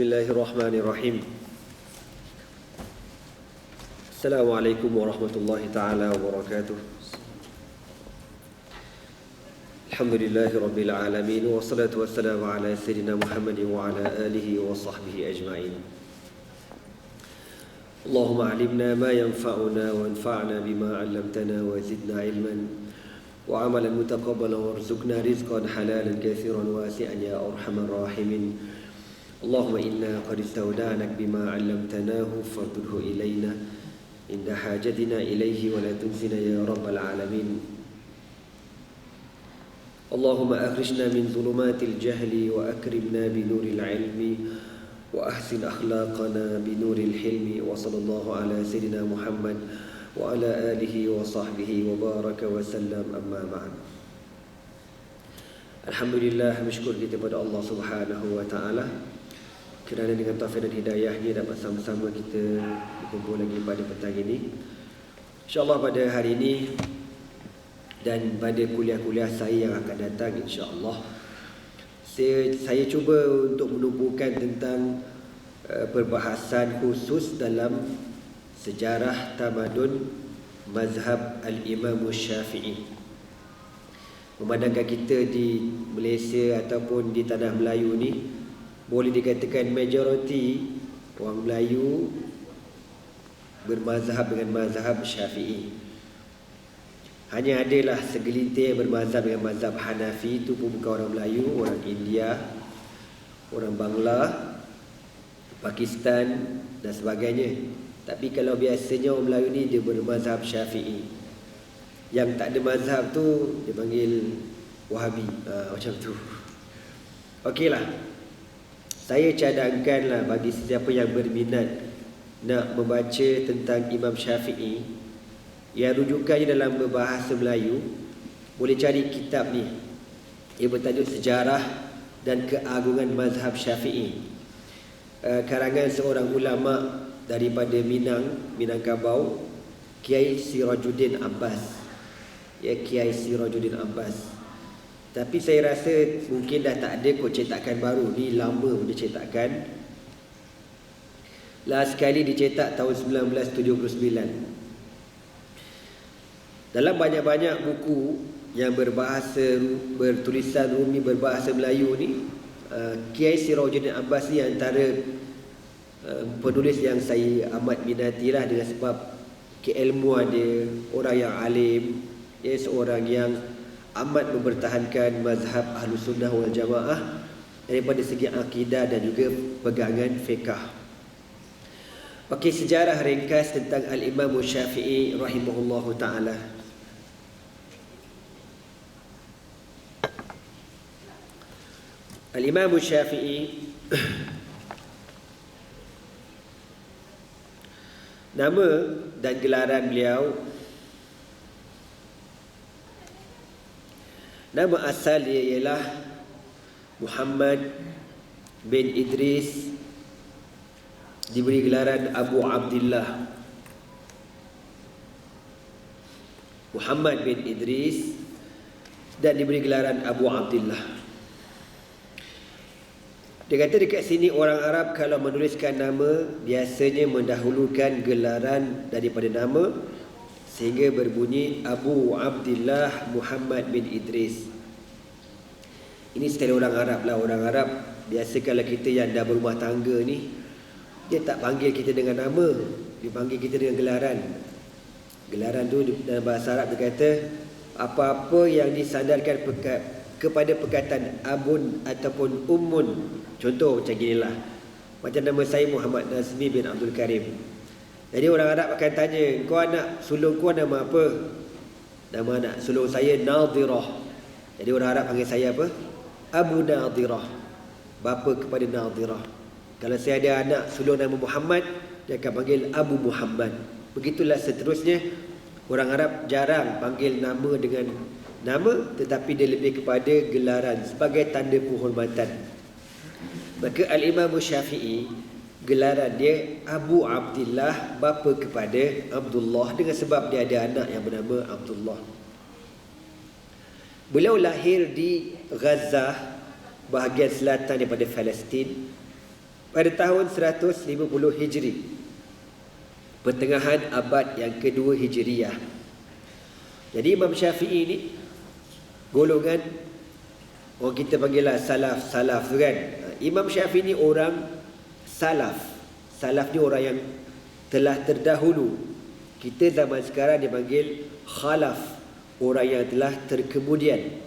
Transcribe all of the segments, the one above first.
Bismillahirrahmanirrahim. Assalamualaikum warahmatullahi ta'ala wabarakatuh. Alhamdulillahi rabbil alamin. Wassalatu wassalamu ala sayyidina Muhammadin wa ala alihi wa sahbihi ajma'in. Allahumma alimna ma yanfa'una wa anfa'na bima 'allamtana wa zidna ilman wa amalan mutaqabbalan warzuqna rizqan halalan katsiran wasi'an ya arhamar rahimin. Allahumma inna qad istawda'nak bima 'allamtanahu fardudhu ilayna inda hajatina ilayhi wa la tunzina ya rabbal alamin. Allahumma akhrijna min dhulumatil jahli wa akrimna bi nuril ilmi wa ahsin akhlaqana bi nuril hilmi wa sallallahu ala sayyidina Muhammad wa ala alihi wa sahbihi wa baraka wa sallam, amma ba'd. Alhamdulillah, bersyukur kita kepada Allah Subhanahu wa taala kerana dengan taufik dan hidayahnya dapat sama-sama kita berkumpul lagi pada petang ini. InsyaAllah pada hari ini dan pada kuliah-kuliah saya yang akan datang, insyaAllah saya cuba untuk menumpukan tentang perbahasan khusus dalam sejarah tamadun mazhab Al-Imam Syafi'i. Memandangkan kita di Malaysia ataupun di tanah Melayu ni, boleh dikatakan majoriti orang Melayu bermazhab dengan mazhab Syafi'i. Hanya adalah segelintir bermazhab dengan mazhab Hanafi, itu pun bukan orang Melayu, orang India, orang Bangla, Pakistan dan sebagainya. Tapi kalau biasanya orang Melayu ni dia bermazhab Syafi'i. Yang tak ada mazhab tu dia panggil Wahabi, macam tu. Okeylah. Saya cadangkanlah bagi sesiapa yang berminat nak membaca tentang Imam Syafi'i yang rujukannya dalam berbahasa Melayu, boleh cari kitab ni. Ia bertajuk Sejarah dan Keagungan Mazhab Syafi'i, karangan seorang ulama daripada Minangkabau, Kiai Sirajuddin Abbas. Ya, Kiai Sirajuddin Abbas. Tapi saya rasa mungkin dah tak ada kot cetakan baru ni, lama dia cetakkan. Last kali dicetak tahun 1979. Dalam banyak-banyak buku yang bertulisan Rumi berbahasa Melayu ni, Kiai Sirajuddin Abbas ni antara penulis yang saya amat minati lah, dengan sebab keilmuan dia, orang yang alim, dia seorang yang amat mempertahankan mazhab Ahlus Sunnah wal Jamaah daripada segi akidah dan juga pegangan fiqh. Pakai sejarah ringkas tentang Al-Imam Syafi'i rahimahullahu ta'ala. Al-Imam Syafi'i nama dan gelaran beliau, nama asal dia ialah Muhammad bin Idris, diberi gelaran Abu Abdillah. Muhammad bin Idris dan diberi gelaran Abu Abdillah. Dia kata dekat sini orang Arab kalau menuliskan nama biasanya mendahulukan gelaran daripada nama, sehingga berbunyi Abu Abdillah Muhammad bin Idris. Ini style orang Arab lah. Orang Arab biasa kalau kita yang dah berumah tangga ni, dia tak panggil kita dengan nama, dia panggil kita dengan gelaran. Gelaran tu dalam bahasa Arab dia kata apa-apa yang disandarkan kepada perkataan abun ataupun ummun. Contoh macam gini lah, macam nama saya Muhammad Nazmi bin Abdul Karim. Jadi orang Arab akan tanya, kau anak sulung kau nama apa? Nama anak sulung saya Nadirah. Jadi orang Arab panggil saya apa? Abu Nadirah, bapa kepada Nadirah. Kalau saya ada anak sulung nama Muhammad, dia akan panggil Abu Muhammad. Begitulah seterusnya. Orang Arab jarang panggil nama dengan nama, tetapi dia lebih kepada gelaran sebagai tanda penghormatan. Maka Al-Imam Syafi'i, gelaran dia Abu Abdillah, bapa kepada Abdullah, dengan sebab dia ada anak yang bernama Abdullah. Beliau lahir di Gaza, bahagian selatan daripada Palestin, pada tahun 150 Hijri, pertengahan abad yang kedua Hijriah. Jadi Imam Syafi'i ni golongan orang kita panggillah salaf tu kan. Imam Syafi'i ni orang salaf. Salaf ni orang yang telah terdahulu. Kita zaman sekarang dipanggil khalaf, orang yang telah terkemudian.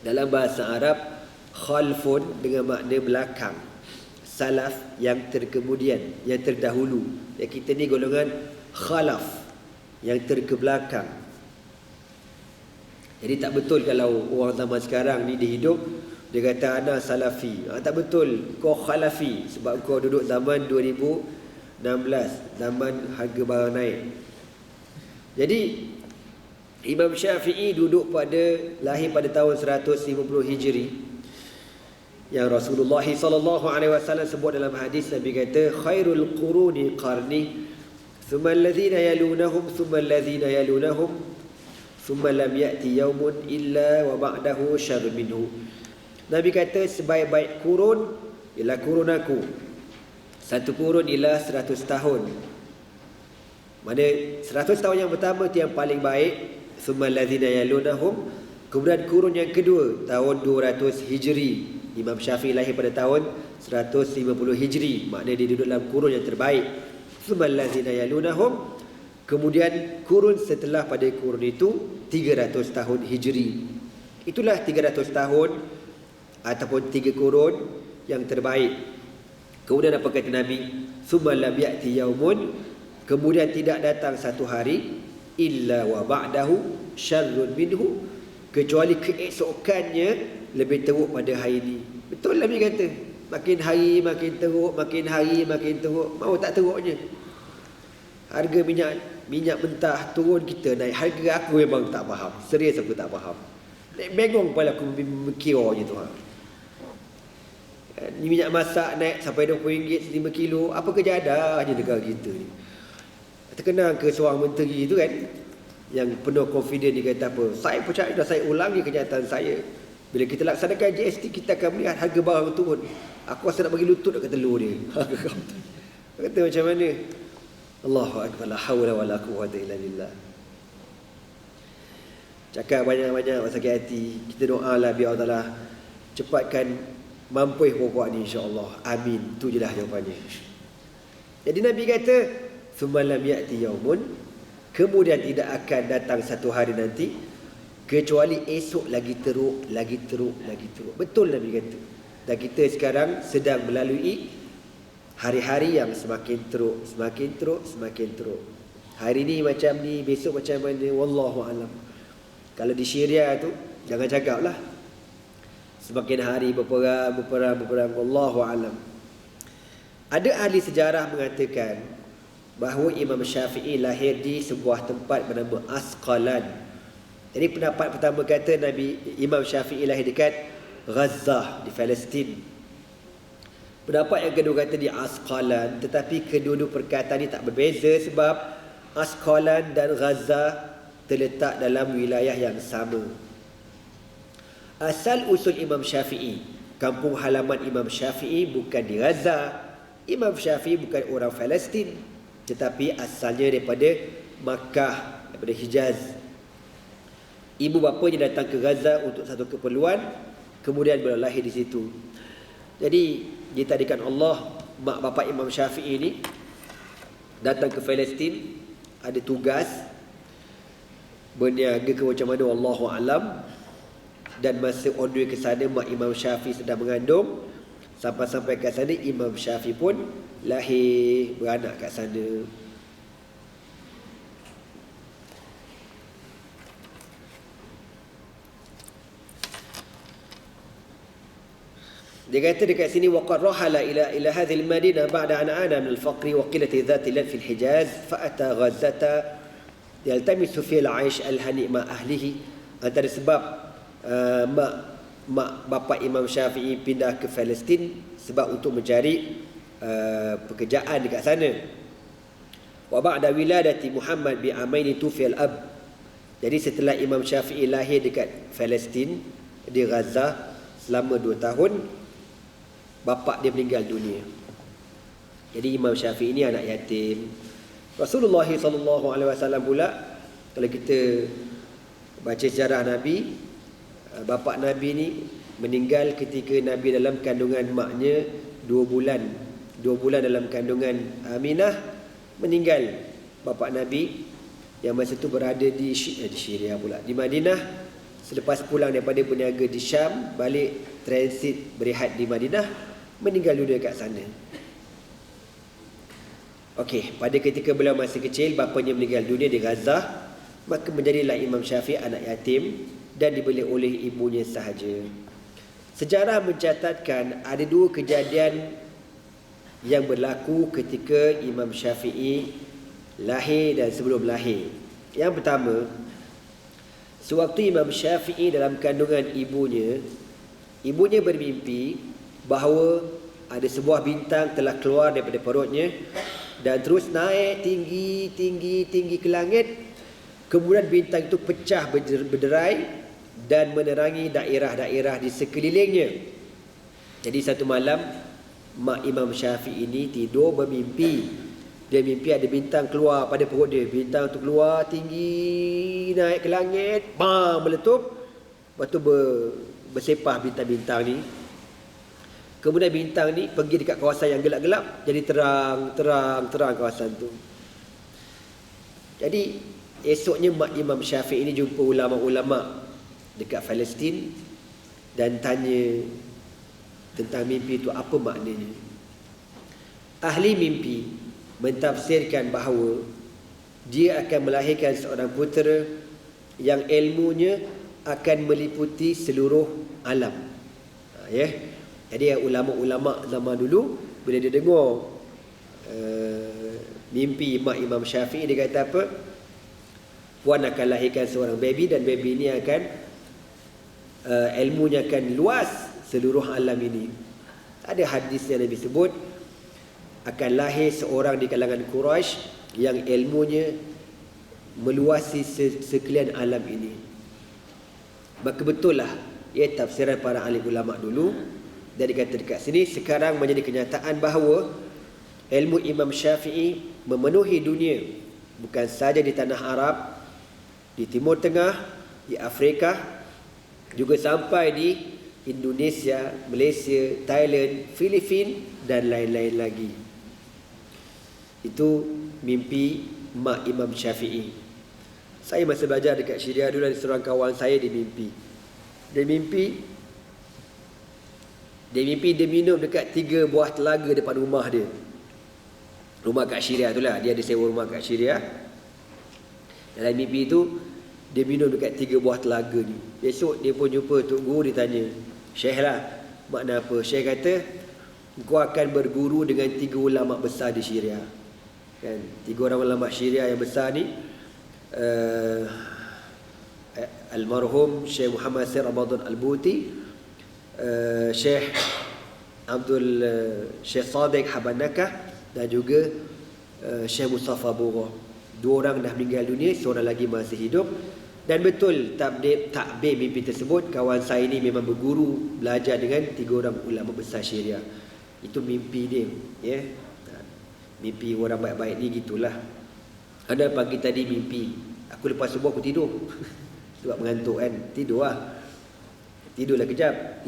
Dalam bahasa Arab, khalfun dengan makna belakang, salaf yang terkemudian, yang terdahulu. Ya, kita ni golongan khalaf, yang terkebelakang. Jadi tak betul kalau orang zaman sekarang ni dia hidup, dia kata ana salafi. Tak betul, kau khalafi, sebab kau duduk zaman 2016, zaman harga barang naik. Jadi Imam Syafi'i lahir pada tahun 150 Hijri, yang Rasulullah sallallahu alaihi wasallam sebut dalam hadis. Nabi kata, khairul quruni qarni, thumma alladhina yalunahum, thumma alladhina yalunahum, thumma lam ya'ti yaumun illa wa ba'dahu syarrun minhu. Nabi kata sebaik-baik kurun ialah kurun aku. Satu kurun ialah 100 tahun. Mana 100 tahun yang pertama itu yang paling baik. Thumma alladhina yalunahum, kemudian kurun yang kedua tahun 200 Hijri. Imam Syafi'i lahir pada tahun 150 Hijri, maknanya dia duduk dalam kurun yang terbaik. Thumma alladhina yalunahum, kemudian kurun setelah pada kurun itu 300 tahun Hijri. Itulah 300 tahun ataupun 3 kurun yang terbaik. Kemudian apa kata Nabi? Thumma lam ya'ti yaumun, kemudian tidak datang satu hari, illa wa ba'dahu syarrun minhu, kecuali keesokannya lebih teruk pada hari ini. Betul Nabi kata, makin hari makin teruk, makin hari makin teruk. Mau tak teruknya? Harga minyak mentah turun, kita naik. Harga aku memang tak faham. Serius aku tak faham. Bengong kepala aku mikirnya tu. Minyak masak naik sampai RM20 5 kilo. Apa kejadiannya negara kita ni? Terkenal ke seorang menteri tu kan, yang penuh confident, dia kata apa? Saya percaya dah, saya ulangi kenyataan saya. Bila kita laksanakan GST, kita akan melihat harga barang turun. Aku rasa nak bagi lutut dekat telur dia. Kata macam mana? Allahu akbar, la haula wala quwwata illa billah. Cakap banyak-banyak sakit hati. Kita doalah biar Allah Taala cepatkan mampu pokok ni, insya-Allah. Amin. Tu je lah jawapannya. Jadi Nabi kata, "Tsumma lam ya'ti yaumun", kemudian tidak akan datang satu hari nanti kecuali esok lagi teruk, lagi teruk, lagi teruk. Betul Nabi kata. Dan kita sekarang sedang melalui hari-hari yang semakin teruk, semakin teruk, semakin teruk. Hari ni macam ni, besok macam mana, wallahu alam. Kalau di Syria tu jangan cakaplah. Semakin hari berperang, wallahu alam. Ada ahli sejarah mengatakan bahawa Imam Syafi'i lahir di sebuah tempat bernama Asqalan. Jadi pendapat pertama kata Imam Syafi'i lahir dekat Gaza di Palestin. Pendapat yang kedua kata di Asqalan, tetapi kedua-dua perkataan ini tak berbeza sebab Asqalan dan Gaza terletak dalam wilayah yang sama. Asal usul Imam Syafi'i, kampung halaman Imam Syafi'i bukan di Gaza. Imam Syafi'i bukan orang Palestin, tetapi asalnya daripada Makkah, daripada Hijaz. Ibu bapanya datang ke Gaza untuk satu keperluan, kemudian beliau lahir di situ. Jadi ditadikan Allah, mak bapak Imam Syafi'i ini datang ke Palestin, ada tugas berniaga ke macam mana, wallahu alam. Dan masa on the way ke sana, mak Imam Syafi'i sedang mengandung. Sampai-sampai kat sana, Imam Syafi'i pun lahir, beranak kat sana. Dia kata dekat sini, waqad rahala ila hadhihi al-madinah ba'da an ana min al-faqr wa qillati dhati fi al-Hijaz fa ata Ghazata yaltamisu fi al-'aish al-hani' ma ahlihi. Antara sebab mak bapak Imam Syafi'i pindah ke Palestin sebab untuk mencari pekerjaan dekat sana. Wa ba'da wiladati Muhammad bi amaini tufi al-ab. Jadi setelah Imam Syafi'i lahir dekat Palestin di Gaza selama 2 tahun, bapa dia meninggal dunia. Jadi Imam Syafi'i ini anak yatim. Rasulullah SAW pula, kalau kita baca sejarah Nabi, bapa Nabi ni meninggal ketika Nabi dalam kandungan maknya 2 bulan. 2 bulan dalam kandungan Aminah, meninggal bapa Nabi yang masa tu berada di Syria pula, di Madinah. Selepas pulang daripada berniaga di Syam, balik transit berehat di Madinah, meninggal dunia kat sana. Okey, pada ketika beliau masih kecil, bapanya meninggal dunia di Gaza, maka menjadilah Imam Syafi'i anak yatim dan dibeli oleh ibunya sahaja. Sejarah mencatatkan ada 2 kejadian yang berlaku ketika Imam Syafi'i lahir dan sebelum lahir. Yang pertama, sewaktu Imam Syafi'i dalam kandungan ibunya bermimpi bahawa ada sebuah bintang telah keluar daripada perutnya dan terus naik tinggi ke langit. Kemudian bintang itu pecah berderai dan menerangi daerah-daerah di sekelilingnya. Jadi satu malam, mak Imam Syafi'i ini tidur bermimpi. Dia mimpi ada bintang keluar pada perut dia. Bintang tu keluar tinggi, naik ke langit, bam, meletup. Lepas tu bersepah bintang-bintang ni. Kemudian bintang ni pergi dekat kawasan yang gelap-gelap, jadi terang kawasan tu. Jadi esoknya mak Imam Syafi'i ini jumpa ulama-ulama dekat Palestin dan tanya tentang mimpi itu apa maknanya. Ahli mimpi mentafsirkan bahawa dia akan melahirkan seorang putera yang ilmunya akan meliputi seluruh alam. Jadi ulama-ulama zaman dulu bila dia dengar mimpi mak Imam Syafi'i, dia kata apa? Puan akan lahirkan seorang baby dan baby ini akan ilmunya akan luas seluruh alam ini. Ada hadis yang Nabi sebut akan lahir seorang di kalangan Quraisy yang ilmunya meluasi sekalian alam ini. Maka betul lah tafsiran para alim ulama dulu. Dan dikata dekat sini sekarang menjadi kenyataan bahawa ilmu Imam Syafi'i memenuhi dunia, bukan saja di tanah Arab, di Timur Tengah, di Afrika, juga sampai di Indonesia, Malaysia, Thailand, Filipina dan lain-lain lagi. Itu mimpi mak Imam Syafi'i. Saya masa belajar dekat Syria dulu, ada seorang kawan saya dia mimpi. Dia mimpi dia minum dekat 3 buah telaga depan rumah dia. Rumah kat Syria tu lah. Dia ada sewa rumah kat Syria. Dalam mimpi tu dia minum dekat 3 buah telaga ni. Besok dia pun jumpa Tok Guru, dia tanya, "Syekh lah, makna apa?" Syekh kata, "Kau akan berguru dengan 3 ulama besar di Syria." Kan, 3 orang ulama Syria yang besar ni, almarhum Syekh Muhammad Sir Ramadan Al-Buti, Syekh Syekh Sadiq Habanakah dan juga Syekh Mustafa Bura. 2 orang dah meninggal dunia, seorang lagi masih hidup. Dan betul takbir mimpi tersebut, kawan saya ini memang berguru belajar dengan 3 orang ulama besar Syria. Itu mimpi dia, ya. Mimpi orang baik-baik ni gitulah. Ada pagi tadi mimpi aku lepas subuh aku tidur. Sebab mengantuk kan, tidurlah kejap.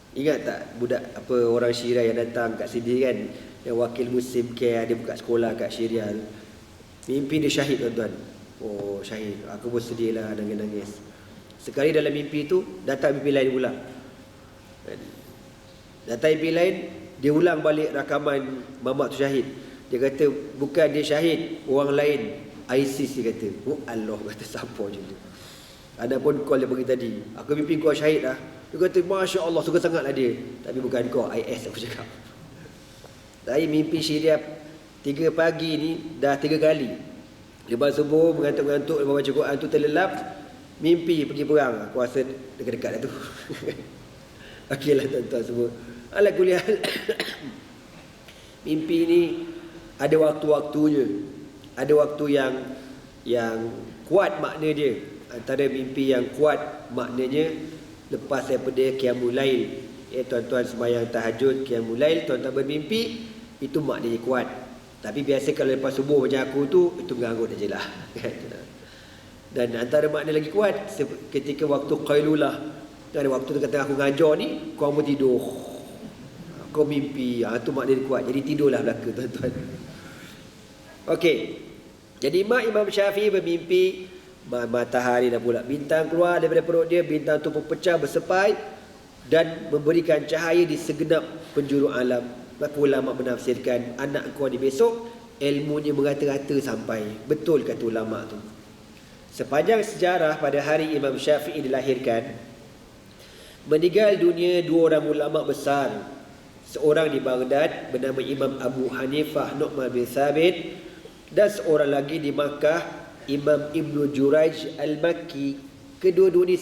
Ingat tak budak orang Syria yang datang kat sini kan, yang wakil Muslim care, dia buka sekolah kat Syria. Mimpi dia syahid, tuan-tuan. Oh, syahid. Aku pun sedih lah, nangis-nangis. Sekali dalam mimpi tu datang mimpi lain pula. Datang mimpi lain, dia ulang balik rakaman mamak tu syahid. Dia kata bukan dia syahid, orang lain, ISIS, dia kata. Oh Allah, kata siapa je tu. Ada pun call dia pagi tadi, aku mimpi kau syahid dah. Dia kata Masya Allah, suka sangatlah dia. Tapi bukan kau, IS aku cakap. Saya mimpi Syria 3 pagi ni dah 3 kali. Lepas subuh mengantuk-ngantuk, lepas baca Quran tu terlelap, mimpi pergi perang. Aku rasa dekat-dekat dah tu. Okeylah tuan-tuan semua. Ala kuliah. Mimpi ni ada waktu-waktunya. Ada waktu yang kuat makna dia. Antara mimpi yang kuat maknanya lepas daripada qiyamul lail, tuan-tuan sembahyang tahajud, qiyamul lail, tuan-tuan bermimpi, itu maknanya kuat. Tapi biasa kalau lepas subuh macam aku tu, itu mengarut je lah. Dan antara makna lagi kuat, ketika waktu qailulah, ada waktu tengah-tengah aku ngajar ni, kau mau tidur, kau mimpi, itu maknanya kuat. Jadi tidurlah belaka tuan-tuan. Okey. Jadi Imam Syafi'i bermimpi matahari dah pula bintang keluar daripada perut dia, bintang tu pun pecah bersepai dan memberikan cahaya di segenap penjuru alam. Maka ulama menafsirkan anak kau ni besok ilmunya merata-rata sampai. Betul kata ulama tu. Sepanjang sejarah pada hari Imam Syafi'i dilahirkan, meninggal dunia dua orang ulama besar. Seorang di Baghdad bernama Imam Abu Hanifah Nu'man bin Thabit, dan seorang lagi di Makkah, Imam Ibnu Jurayj Al-Makki. Kedua-dua ni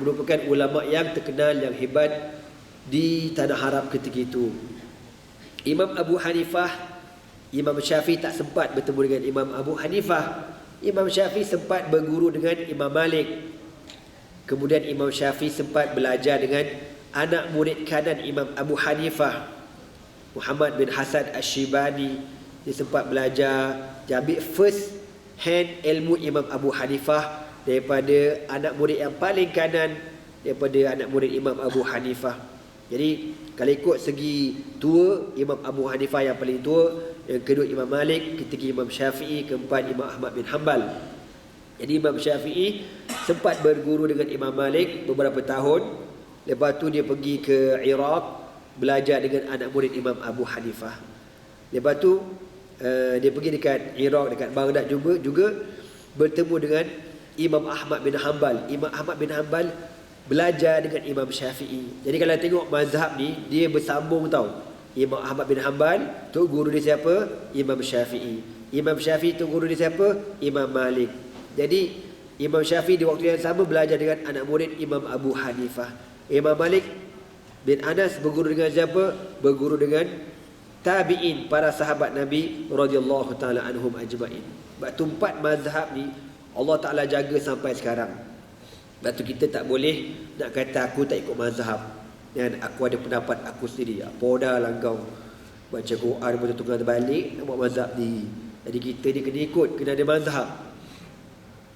merupakan ulama yang terkenal, yang hebat di tanah Arab ketika itu. Imam Abu Hanifah, Imam Syafi'i tak sempat bertemu dengan Imam Abu Hanifah. Imam Syafi'i sempat berguru dengan Imam Malik. Kemudian Imam Syafi'i sempat belajar dengan anak murid kanan Imam Abu Hanifah, Muhammad bin Hasan Ash-Shibani. Dia sempat belajar, dia ambil first hand ilmu Imam Abu Hanifah daripada anak murid yang paling kanan, daripada anak murid Imam Abu Hanifah. Jadi kalau ikut segi tua, Imam Abu Hanifah yang paling tua, yang kedua Imam Malik, ketiga Imam Syafi'i, keempat Imam Ahmad bin Hanbal. Jadi Imam Syafi'i sempat berguru dengan Imam Malik beberapa tahun. Lepas tu dia pergi ke Iraq belajar dengan anak murid Imam Abu Hanifah. Lepas tu dia pergi dekat Iraq, dekat Baghdad juga bertemu dengan Imam Ahmad bin Hanbal. Imam Ahmad bin Hanbal belajar dengan Imam Syafi'i. Jadi kalau tengok mazhab ni, dia bersambung tau. Imam Ahmad bin Hanbal tu guru dia siapa? Imam Syafi'i. Imam Syafi'i tu guru dia siapa? Imam Malik. Jadi Imam Syafi'i di waktu yang sama belajar dengan anak murid Imam Abu Hanifah. Imam Malik bin Anas berguru dengan siapa? Berguru dengan tabi'in, para sahabat Nabi radhiyallahu taala anhum ajma'in. Sebab tu empat mazhab ni Allah Taala jaga sampai sekarang. Sebab tu kita tak boleh nak kata aku tak ikut mazhab, dan aku ada pendapat aku sendiri. Apa dah lah kau baca Quran betul-betul terbalik nak buat mazhab ni. Jadi kita ni kena ikut, kena ada mazhab.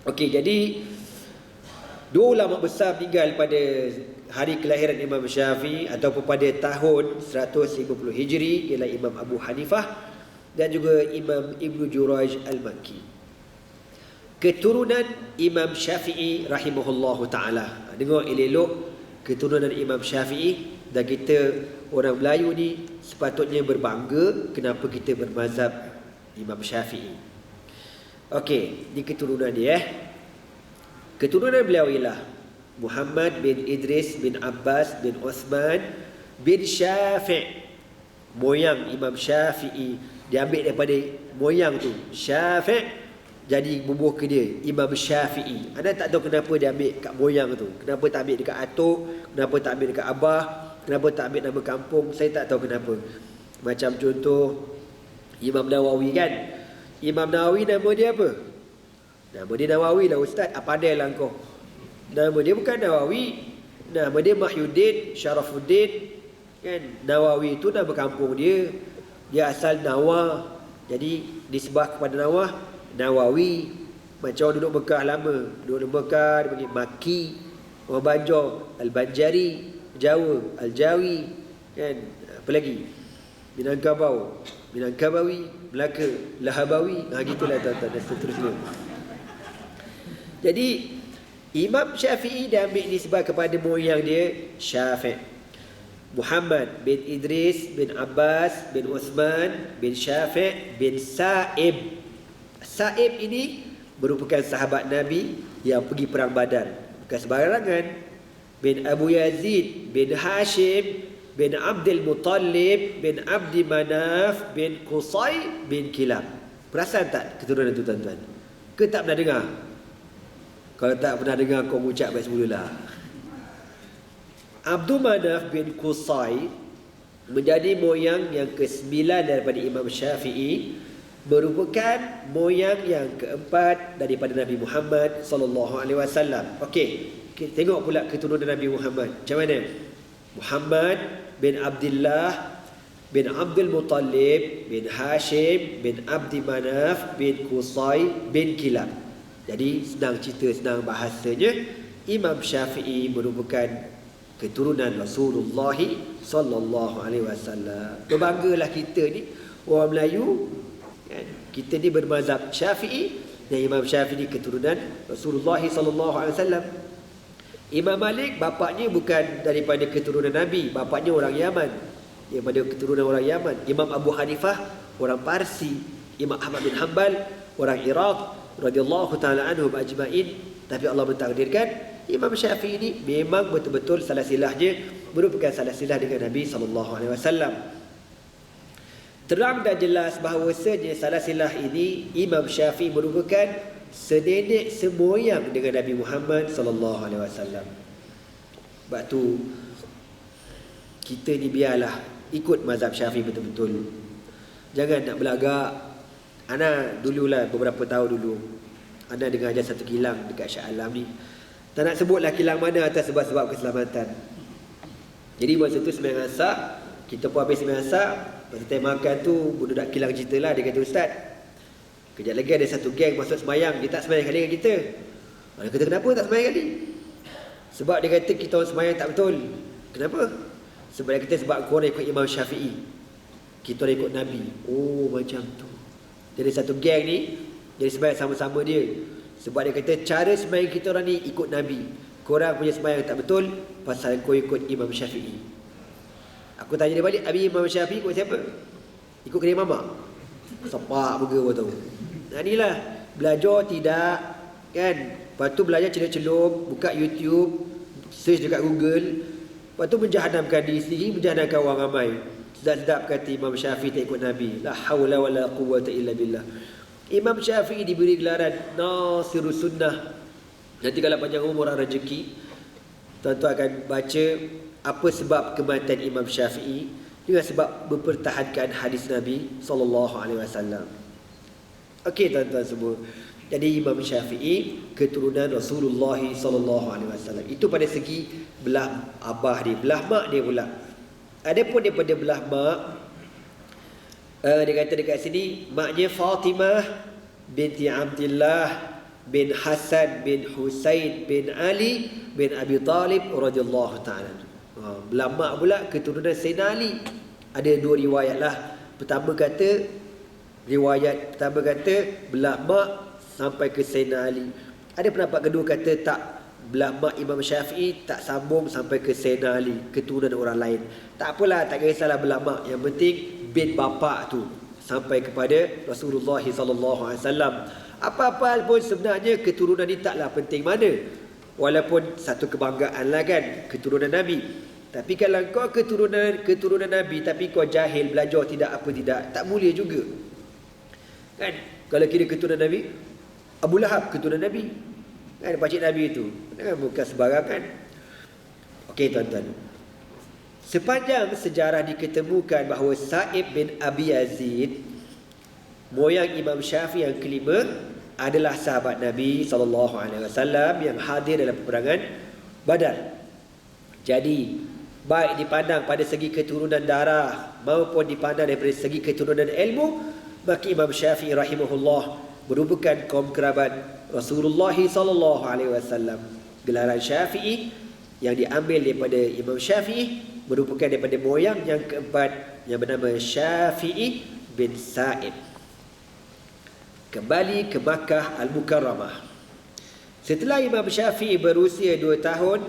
Okey, jadi dua ulama besar meninggal pada hari kelahiran Imam Syafi'i ataupun pada tahun 150 Hijri, ialah Imam Abu Hanifah dan juga Imam Ibnu Jurayj Al-Makki. Keturunan Imam Syafi'i rahimahullahu ta'ala. Dengar elok keturunan Imam Syafi'i, dan kita orang Melayu ni sepatutnya berbangga kenapa kita bermazhab Imam Syafi'i. Okey, di keturunan dia keturunan beliau ialah Muhammad bin Idris bin Abbas bin Uthman bin Syafi'. Moyang Imam Syafi'i diambil daripada moyang tu Syafi', jadi bubuh ke dia Imam Syafi'i. Anda tak tahu kenapa dia ambil kat moyang tu. Kenapa tak ambil dekat atuk, kenapa tak ambil dekat abah, kenapa tak ambil nama kampung, saya tak tahu kenapa. Macam contoh Imam Nawawi kan. Imam Nawawi nama dia apa? Nama dia Nawawi lah ustaz. Apa dia lah kau? Nama dia bukan Nawawi, nama dia Mahyuddin Syarafuddin kan. Nawawi itu nama kampung dia, dia asal Nawah, jadi disebut kepada Nawah Nawawi. Macam orang duduk Mekah lama, duduk Mekah dia panggil Maki. Orang Banjar Al-Banjari, Jawa Al-Jawi kan. Apa lagi? Minangkabau, Minangkabawi, Melaka Lahabawi. Gitulah tuan-tuan dan seterusnya. Jadi Imam Syafi'i dia ambil nisbah kepada moyang dia Syafi'. Muhammad bin Idris bin Abbas bin Uthman bin Syafi' bin Sa'ib. Sa'ib ini merupakan sahabat Nabi yang pergi perang Badar, bukan sembarangan. Bin Abu Yazid bin Hashim bin Abdul Muttalib bin Abdi Manaf bin Qusay bin Kilab. Perasan tak keturunan itu tuan-tuan? Ke tak pernah dengar? Kalau tak pernah dengar, kau ucap baik semulalah. Abdul Manaf bin Qusay menjadi moyang yang ke-9 daripada Imam Syafi'i, merupakan moyang yang keempat daripada Nabi Muhammad sallallahu alaihi wasallam. Okey, kita tengok pula keturunan Nabi Muhammad. Macam mana? Muhammad bin Abdullah bin Abdul Muttalib bin Hashim bin Abdi Manaf bin Qusay bin Kilab. Jadi senang cerita, senang bahasanya, Imam Syafi'i merupakan keturunan Rasulullah sallallahu alaihi wasallam. Berbanggalah kita ni orang Melayu, kan? Kita ni bermazhab Syafi'i dan Imam Syafi'i ni keturunan Rasulullah sallallahu alaihi wasallam. Imam Malik bapaknya bukan daripada keturunan Nabi, bapaknya orang Yaman, daripada keturunan orang Yaman. Imam Abu Hanifah orang Parsi, Imam Ahmad bin Hanbal orang Iraq radhiyallahu taala anhum ajma'in. Tapi Allah mentakdirkan Imam Syafi'i ini memang betul-betul salsilahnya merupakan salsilah dengan Nabi sallallahu alaihi wasallam. Terang dan jelas bahawasanya salsilah ini Imam Syafi'i merupakan senenek semoyang dengan Nabi Muhammad sallallahu alaihi wasallam. Sebab tu kita ni biarlah ikut mazhab Syafi'i betul-betul. Jangan nak belagak. Ana dululah beberapa tahun dulu ana dengar ajar satu kilang dekat Shah Alam ni. Tak nak sebutlah kilang mana atas sebab-sebab keselamatan. Jadi masa tu sembahyang asar, kita pun habis sembahyang asar, masa time makan tu budak kilang ceritalah, dia kata, "Ustaz, kejap lagi ada satu geng masuk sembahyang, dia tak sembahyang kali dengan kita." Dia kata, "Kenapa tak sembahyang kali?" Sebab dia kata kita orang sembahyang tak betul. Kenapa? Sebab dia kata sebab korang ikut Imam Syafi'i, kita orang ikut Nabi. Oh, macam tu. Jadi satu geng ni jadi sembahyang sama-sama dia. Sebab dia kata cara sembahyang kita orang ni ikut Nabi. Korang punya sembahyang tak betul pasal kau ikut Imam Syafi'i. Aku tanya dia balik, "Abi, Imam Syafi'i ikut siapa?" "Ikut kedai mamak." Sepak muka kau tahu. Nah, inilah belajar tidak, kan? Lepas tu belajar celok-celok, buka YouTube, search dekat Google. Lepas tu menjahannamkan diri sendiri, menjahannamkan orang ramai. Sedap-sedap kata Imam Syafi'i tak ikut Nabi. La hawla wa la quwwata illa billah. Imam Syafi'i diberi gelaran Nasirus Sunnah. Nanti kalau panjang umur dan rezeki, tuan-tuan akan baca apa sebab kematian Imam Syafi'i dengan sebab mempertahankan hadis Nabi sallallahu alaihi wasallam. Okey tuan-tuan semua. Jadi Imam Syafi'i keturunan Rasulullah sallallahu alaihi wasallam. Itu pada segi belah abah dia, belah mak dia pula. Adapun daripada belah mak, dia kata dekat sini maknya Fatimah binti Abdullah bin Hasan bin Husain bin Ali bin Abi Talib radhiyallahu taala. Belah mak pula keturunan Sayyidina Ali. Ada dua riwayat lah. Riwayat pertama kata belah mak sampai ke Sayyidina Ali. Ada pendapat kedua kata tak, belah mak Imam Syafi'i tak sambung sampai ke Sayyidina Ali, keturunan orang lain. Tak apalah, tak kisahlah belah mak, yang penting bin bapa tu sampai kepada Rasulullah sallallahu alaihi wasallam. Apa-apa pun sebenarnya keturunan ni taklah penting mana. Walaupun satu kebanggaan lah kan, keturunan Nabi. Tapi kalau kau keturunan Nabi tapi kau jahil, belajar tidak apa tidak, tak mulia juga. Kan? Kalau kira keturunan Nabi, Abu Lahab keturunan Nabi. Kan pakcik Nabi itu. Kan bukan sembarang kan. Okey tuan-tuan. Sepanjang sejarah diketemukan bahawa Sa'ib bin Abi Yazid, moyang Imam Syafi'i yang kelima, adalah sahabat Nabi SAW yang hadir dalam peperangan Badar. Jadi baik dipandang pada segi keturunan darah maupun dipandang daripada segi keturunan ilmu, maka Imam Syafi'i rahimahullah merupakan kaum kerabat Rasulullah SAW. Gelaran Syafi'i yang diambil daripada Imam Syafi'i merupakan daripada moyang yang keempat yang bernama Syafi'i bin Sa'ib. Kembali ke Makkah Al-Mukarramah. Setelah Imam Syafi'i berusia 2 tahun,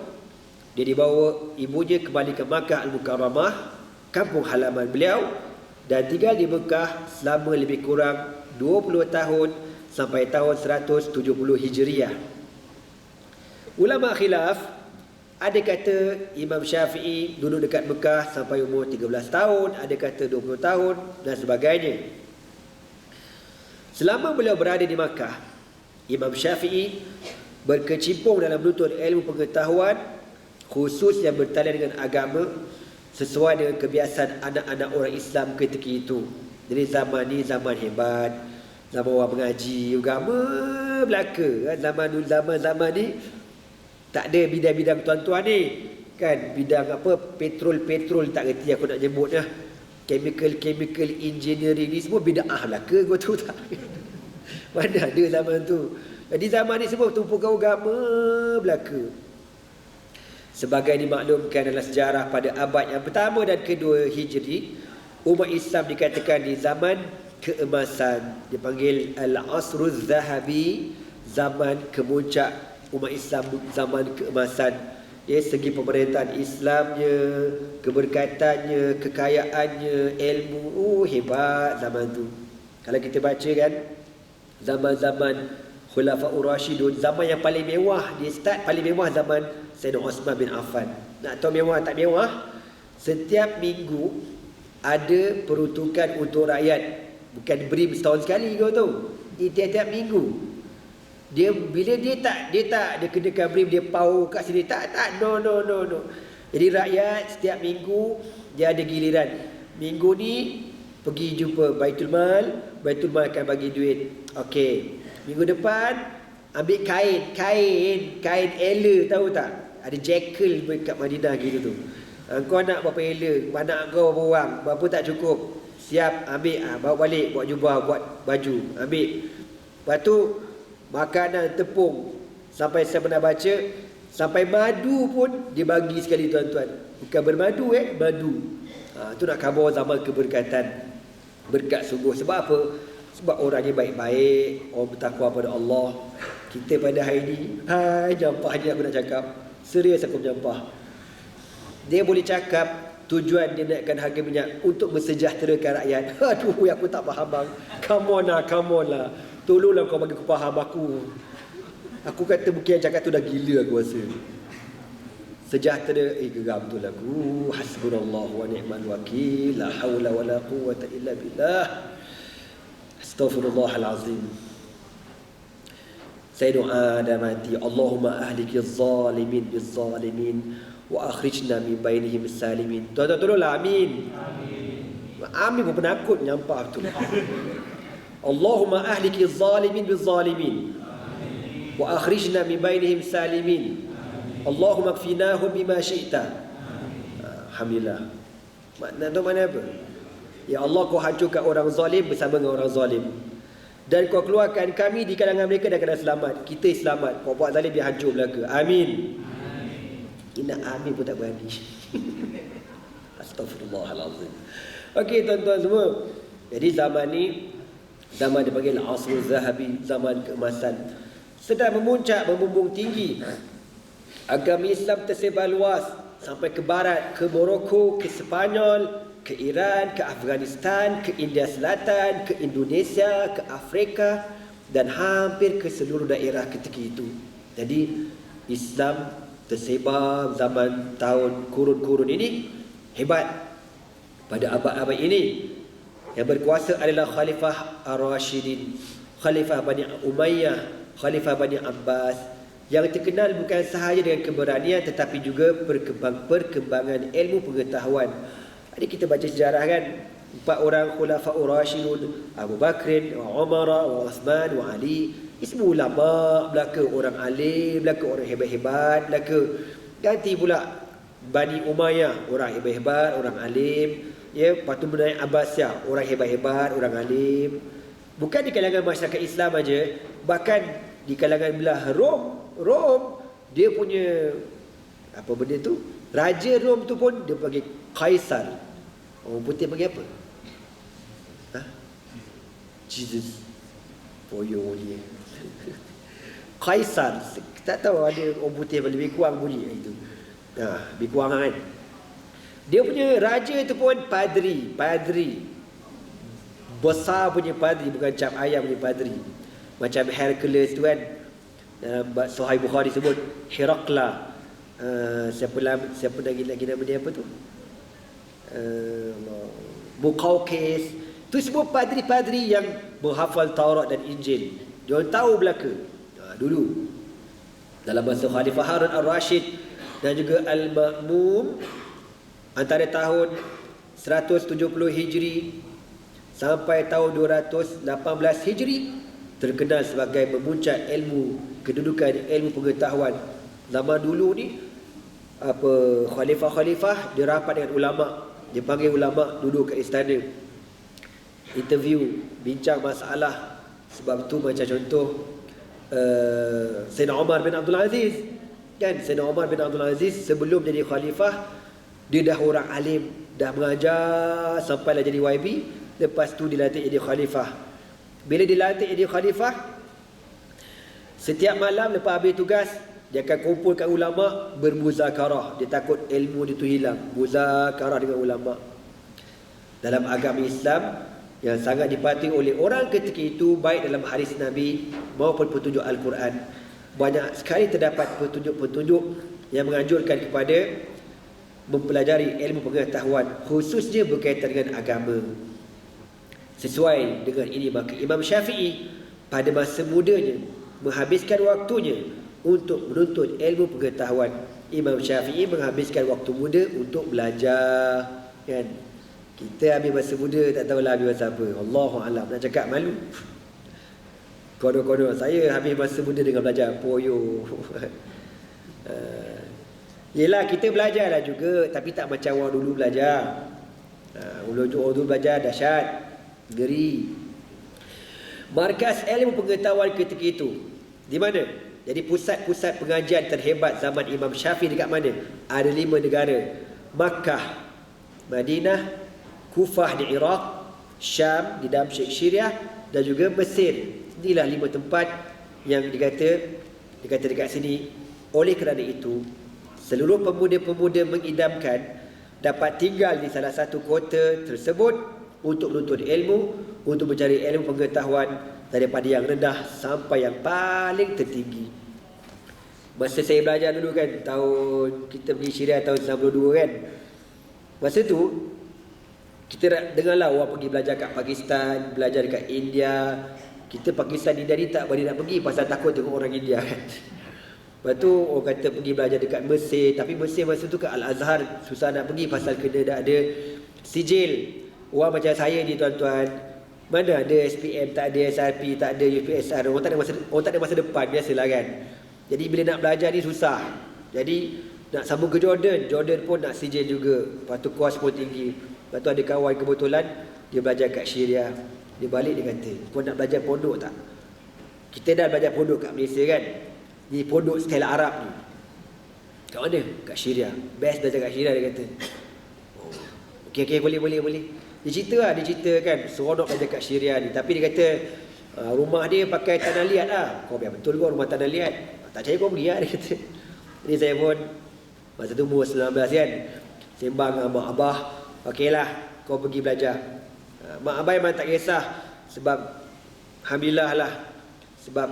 dia dibawa ibunya kembali ke Makkah Al-Mukarramah, kampung halaman beliau, dan tinggal di Mekah selama lebih kurang 20 tahun sampai tahun 170 Hijriah. Ulama khilaf, ada kata Imam Syafi'i duduk dekat Mekah sampai umur 13 tahun, ada kata 20 tahun dan sebagainya. Selama beliau berada di Makkah, Imam Syafi'i berkecimpung dalam menuntut ilmu pengetahuan khusus yang bertalian dengan agama sesuai dengan kebiasaan anak-anak orang Islam ketika itu. Jadi zaman ni zaman hebat, zaman orang mengaji agama belaka kan. Zaman ni tak ada bidang-bidang tuan-tuan ni. kan, bidang apa, petrol tak reti aku nak sebut dah, chemical engineering ni semua bid'ah belaka, kau tahu tak? Mana ada zaman tu. Jadi zaman ni semua tumpukan agama belaka. Sebagai dimaklumkan dalam sejarah pada abad yang pertama dan kedua Hijri, umat Islam dikatakan di zaman keemasan, dipanggil Al-Asrul Zahabi, zaman kemuncak umat Islam, zaman keemasan. Segi pemerintahan Islamnya, keberkatannya, kekayaannya, ilmu, hebat zaman tu. Kalau kita baca kan, zaman-zaman Khulafaur Rashidun, zaman yang paling mewah, dia start paling mewah zaman Sayyidina Osman bin Affan. Nak tahu mewah tak mewah? Setiap minggu ada peruntukan untuk rakyat. Bukan beri setahun sekali, kau tahu. Tiap-tiap minggu. Bila dia kenakan beri, dia pau kat sini. Tak, no. Jadi rakyat setiap minggu dia ada giliran. Minggu ni pergi jumpa Baitul Mal akan bagi duit. Okey. Minggu depan ambil kain ela, tahu tak? Ada jekyll dekat Madinah gitu tu. Kau nak berapa ela? Anak kau berapa orang? Berapa tak cukup? Siap, ambil, bawa balik, buat jubah, buat baju, ambil. Lepas tu makanan, tepung, sampai saya pernah baca, sampai madu pun dia bagi sekali, tuan-tuan. Bukan bermadu, madu. Tu nak khabar zaman keberkatan. Berkat sungguh. Sebab apa? Sebab orangnya baik-baik, orang bertakwa pada Allah. Kita pada hari ni, nyampah je aku nak cakap. Serius aku menyampah. Dia boleh cakap tujuan dia naikkan harga minyak untuk mensejahterakan rakyat. Aduh, aku tak faham bang. Come on lah. Tolonglah kau bagi aku faham aku. Aku kata mungkin yang cakap tu dah gila aku rasa. Sejahtera, geram tu lagu. Hasbunallah wa ni'mal wakil. La hawla wa la quwwata illa billah. Astaghfirullahalazim. Saya doa dan mati, Allahumma ahliki zalimin bizzalimin wa akhrijna min bainihim salimin. Tuan-tuan tolonglah, amin. Amin pun penakut nyampah tu. Allahumma ahliki zalimin bizzalimin wa akhrijna min bainihim salimin. Allahumma kfinahum bima syi'ta. Alhamdulillah. Makna apa? Ya Allah, kau hancurkan orang zalim bersama dengan orang zalim, dan kau keluarkan kami di kalangan mereka dan kena selamat. Kita selamat, kau buat zalim dia hancur belaka. Amin. Kita amin pun tak berani. Astaghfirullahalazim. Okey tuan-tuan semua. Jadi zaman ni zaman dipanggil Asrul Zahabi, zaman keemasan. Sedang memuncak, membumbung tinggi. Agama Islam tersebar luas sampai ke barat, ke Morocco, ke Sepanyol, ke Iran, ke Afghanistan, ke India Selatan, ke Indonesia, ke Afrika, dan hampir ke seluruh daerah ketika itu. Jadi Islam tersebar zaman tahun kurun-kurun ini hebat. Pada abad-abad ini yang berkuasa adalah Khalifah Ar-Rashidin, Khalifah Bani Umayyah, Khalifah Bani Abbas, yang terkenal bukan sahaja dengan keberanian tetapi juga perkembangan ilmu pengetahuan. Jadi kita baca sejarah kan, 4 orang Khulafaur Rashidun, Abu Bakrin, Umar, Uthman, Ali, semua ulama belaka, orang alim belaka, orang hebat-hebat belaka. Ganti pula Bani Umayyah, orang hebat-hebat, orang alim. Lepas tu menaik Abbasiyah, orang hebat-hebat, orang alim. Bukan di kalangan masyarakat Islam aja, bahkan di kalangan belah Rom, dia punya apa benda tu? Raja Rom tu pun dia panggil Kaisar. Orang putih panggil apa? Jesus. Poyo dia. Kaisar. Tak tahu ada orang putih lebih kurang bunyi itu. Lebih kurang kan. Dia punya raja itu pun padri. Besar punya padri, bukan cap ayam punya padri. Macam Hercules tu kan. Dalam Sahih Bukhari sebut Herakla. Siapa lagi nama dia apa tu? Muqawqis. Tu semua padri-padri yang menghafal Taurat dan Injil. Dia tahu belaka. Dulu dalam masa Khalifah Harun Ar-Rashid dan juga Al-Ma'mun, antara tahun 170 Hijri sampai tahun 218 Hijri, terkenal sebagai memuncak ilmu, kedudukan ilmu pengetahuan. Zaman dulu ni khalifah-khalifah, dia rapat dengan ulama, dia panggil ulama duduk kat istana, interview, bincang masalah. Sebab tu macam contoh Sayyidina Umar bin Abdul Aziz, kan, Sayyidina Umar bin Abdul Aziz sebelum jadi khalifah, dia dah orang alim, dah mengajar sampailah jadi YB. Lepas tu dilantik jadi khalifah. Bila dilantik jadi khalifah, setiap malam lepas habis tugas, dia akan kumpulkan ulama bermuzakarah. Dia takut ilmu dia tu hilang. Muzakarah dengan ulama. Dalam agama Islam yang sangat dipatuhi oleh orang ketika itu, baik dalam hadis Nabi maupun petunjuk Al-Quran, banyak sekali terdapat petunjuk-petunjuk yang menganjurkan kepada mempelajari ilmu pengetahuan, khususnya berkaitan dengan agama. Sesuai dengan ini, maka Imam Syafi'i pada masa mudanya menghabiskan waktunya untuk menuntut ilmu pengetahuan. Imam Syafi'i menghabiskan waktu muda untuk belajar, kan. Kita habis masa muda tak tahulah habis masa apa. Allahu'alam, nak cakap malu. Kono-kono saya habis masa muda dengan belajar poyo. Yelah, kita belajarlah juga, tapi tak macam orang dulu belajar. Orang dulu belajar dahsyat, ngeri. Markas ilmu pengetahuan ketika itu di mana? Jadi pusat-pusat pengajian terhebat zaman Imam Syafi'i dekat mana? Ada 5 negara. Makkah, Madinah, Kufah di Iraq, Syam di Damsyik Syria, dan juga Mesir. Inilah 5 tempat yang dikata dekat sini. Oleh kerana itu, seluruh pemuda-pemuda mengidamkan dapat tinggal di salah satu kota tersebut untuk menuntut ilmu, untuk mencari ilmu pengetahuan daripada yang rendah sampai yang paling tertinggi. Masa saya belajar dulu kan, kita pergi Syria tahun 92 kan. Masa tu kita dengarlah orang pergi belajar kat Pakistan, belajar dekat India. Kita Pakistan, India ni tak boleh nak pergi pasal takut tengok orang India kan. Lepas tu orang kata pergi belajar dekat Mesir, tapi Mesir masa tu kat Al-Azhar susah nak pergi pasal kena dah ada sijil. Orang macam saya ni tuan-tuan, mana ada SPM, tak ada SRP, tak ada UPSR, orang tak ada masa depan, biasalah kan. Jadi bila nak belajar ni susah. Jadi nak sambung ke Jordan pun nak sijil juga. Lepas tu kos pun tinggi. Lepas tu ada kawan kebetulan dia belajar kat Syria. Dia balik dia kata, kau nak belajar pondok tak? Kita dah belajar pondok kat Malaysia kan. Ni pondok style Arab ni. Kat mana? Kat Syria. Best belajar kat Syria, dia kata. Okey, boleh. Dia cerita kan, seronok belajar kat Syria ni. Tapi dia kata, rumah dia pakai tanah liat lah. Kau biar betul kau rumah tanah liat? Tak percaya kau pergi lah, dia kata. Jadi saya pun, masa tu umur 19 kan, sembang dengan mak abah. Okeylah, kau pergi belajar. Mak abah memang tak kisah. Sebab, alhamdulillah lah. Sebab,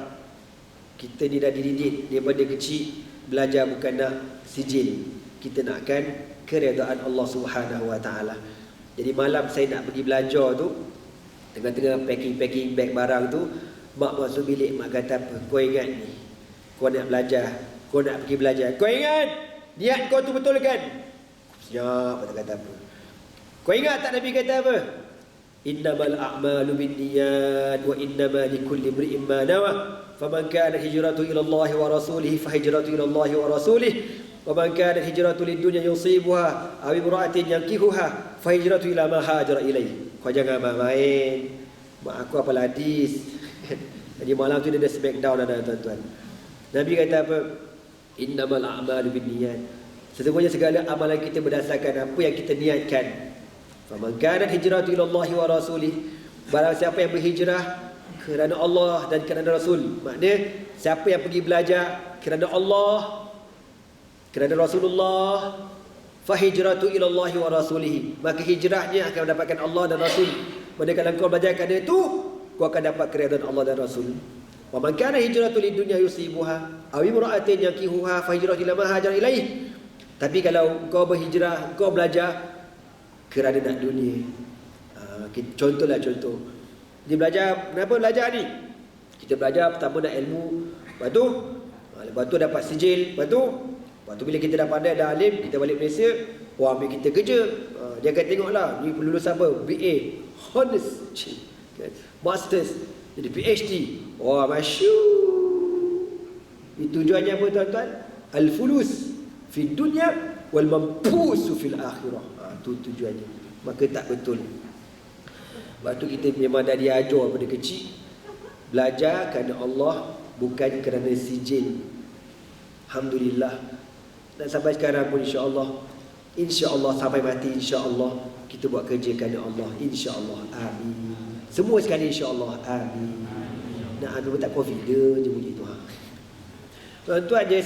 kita ni dah dididik daripada kecil, belajar bukan nak sijil. Kita nakkan keredaan Allah Subhanahu Wa Taala. Jadi malam saya nak pergi belajar tu, tengah-tengah packing beg barang tu, mak masuk bilik, mak kata apa? Kau ingat ni, kau nak belajar, kau nak pergi belajar. Kau ingat, niat kau tu betul kan? Siap, kata apa? Kau ingat tak Nabi kata apa? Innamal a'malu binniyat wa innama likulli imri'in ma nawa. Faman kana hijratuhu ila Allah wa rasulih fa hijratuhu ila Allah wa rasulih. Wa man kana hijratuhu lid-dunya yusibuha aw imra'atin yankihuha fa hijratuhu ila ma hajara ilaih. Kau jangan main. Mak aku hafal hadis. Jadi malam tu dia ada smackdown ada tuan-tuan. Nabi kata apa? Innamal a'malu binniyat. Sesungguhnya segala amalan kita berdasarkan apa yang kita niatkan. Faman kana hijratuhu ila Allah wa rasulih. Barang siapa yang berhijrah kerana Allah dan kerana Rasul. Maknanya siapa yang pergi belajar kerana Allah, kerana Rasulullah, fa hijratu ila Allah wa rasulih. Maka hijrahnya akan mendapatkan Allah dan Rasul. Manakala kau belajar kerana itu, kau akan dapat keridaan Allah dan Rasul. Wa man kana hijratu lidunya yusibuha aw imra'atin yankihuha fa hijratu ila ma hajara ilaih. Tapi kalau kau berhijrah, kau belajar kerana nak dunia. Contoh. Dia belajar, kenapa belajar ni? Kita belajar pertama nak ilmu. Lepas tu dapat sijil. Lepas tu bila kita dah pandai, dah alim, kita balik Malaysia, orang ambil kita kerja. Dia akan tengoklah, ni lulus apa? BA, Honors, Masters, jadi PhD. Wah, masyur. Tujuannya apa tuan-tuan? Al-fulus. fid dunya wal mampusu fil akhirah. Tu tujuannya. Maka tak betul. Sebab tu kita memang dah diajar pada kecil belajar kerana Allah, bukan kerana sijil. Alhamdulillah. Dan sampai sekarang pun insya-Allah sampai mati insya-Allah kita buat kerja kerana Allah, insya-Allah. Amin. Semua sekali insya-Allah. Amin. Nak anu tak confident je bunyi tu. Tuan-tuan je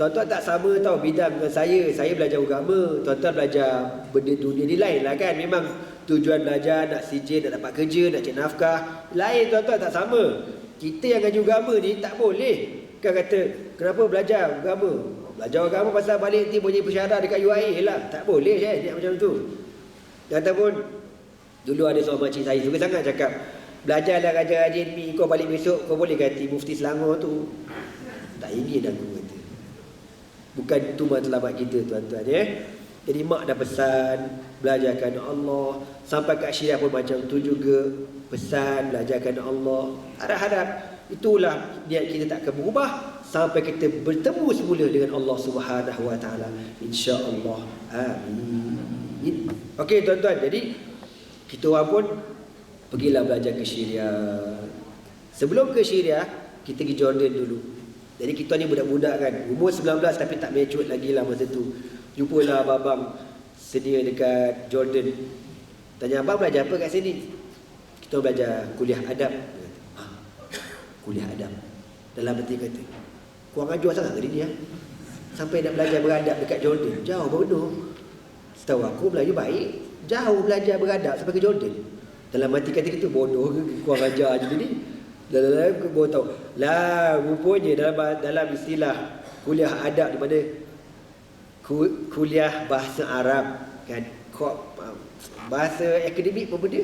tuan-tuan tak sama tau bidang dengan saya. Saya belajar agama, tuan-tuan belajar benda dunia ni lain lah kan. Memang tujuan belajar nak sijil, nak dapat kerja, nak cari nafkah. Lain tuan-tuan, tak sama. Kita yang ngaji agama ni tak boleh. Kan kata, kenapa belajar agama? Belajar agama pasal balik nanti bunyi pesyarat dekat UIA lah. Tak boleh dia macam tu. Ataupun dulu ada seorang makcik saya suka sangat cakap, belajarlah rajin-rajin ni, kau balik besok kau boleh ganti mufti Selangor tu. Tak ingin aku kata. Bukan itu matlamat kita tuan-tuan ya. Jadi mak dah pesan belajarkan Allah. Sampai kat Syirah pun macam tu juga, pesan belajarkan Allah. Harap-harap itulah niat kita tak akan berubah sampai kita bertemu semula dengan Allah Subhanahu Wa Taala, insya-Allah. Amin. Okey tuan-tuan, jadi kita orang pun pergilah belajar ke Syria. Sebelum ke Syria, kita pergi Jordan dulu. Jadi kita ni budak-budak kan, umur 19 tapi tak mature lagi lah masa tu. Jumpalah abang-abang sedia dekat Jordan. Tanya abang belajar apa kat sini? Kita belajar kuliah adab. Kuliah adab. Dalam hati kata, kurang ajar sangat ke dia? Sampai nak belajar beradab dekat Jordan. Jauh benar. Setahu aku belajar baik, jauh belajar beradab sampai ke Jordan. Dalam hati kata kita bodoh ke, kurang ajar je ni. Dalam aku baru tahu. Lah rupanya dalam istilah kuliah adab di mana kuliah bahasa Arab kan, bahasa akademik apa benda?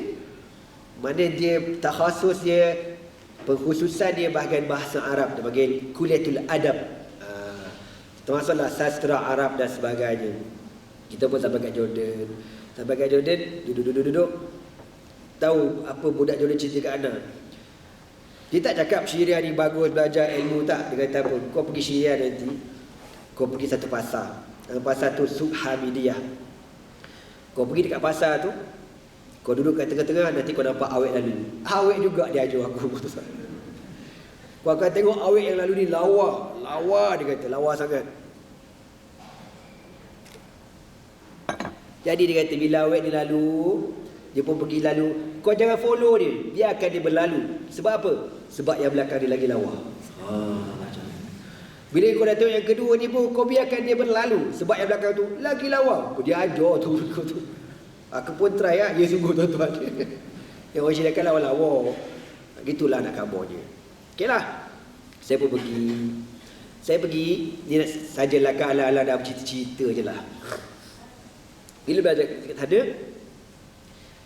Mana dia takhasus dia, pengkhususan dia bahagian bahasa Arab, dia bahagian kuliatul adab. Termasuklah sastra Arab dan sebagainya. Kita pun sampai kat Jordan. Duduk. Tahu apa budak Jordan cerita kat anak? Dia tak cakap Syria ni bagus belajar ilmu tak. Dia kata apa? Kau pergi Syria nanti, kau pergi satu pasar. Pasar tu Suq Hamidiyah. Kau pergi dekat pasar tu, kau duduk kat tengah-tengah, nanti kau nampak awet lalu. Awet juga dia ajar aku. Kau akan tengok awet yang lalu ni lawa. Dia kata, lawa sangat. Jadi dia kata bila awet ni lalu, dia pun pergi lalu, kau jangan follow dia, biarkan dia berlalu. Sebab apa? Sebab yang belakang dia lagi lawa. Bila kau dah tengok yang kedua ni pun, kau biarkan dia berlalu. Sebab yang belakang tu lagi lawa. Dia ajar tu. Aku pun try lah. Ya sungguh tuan-tuan. Yang orang syarikat lawa-lawa. Gitulah nak kabarnya. Okey lah. Saya pun pergi. Ni nak sajalah ke ala-ala dah bercerita-cerita je lah. Bila belajar kat sana,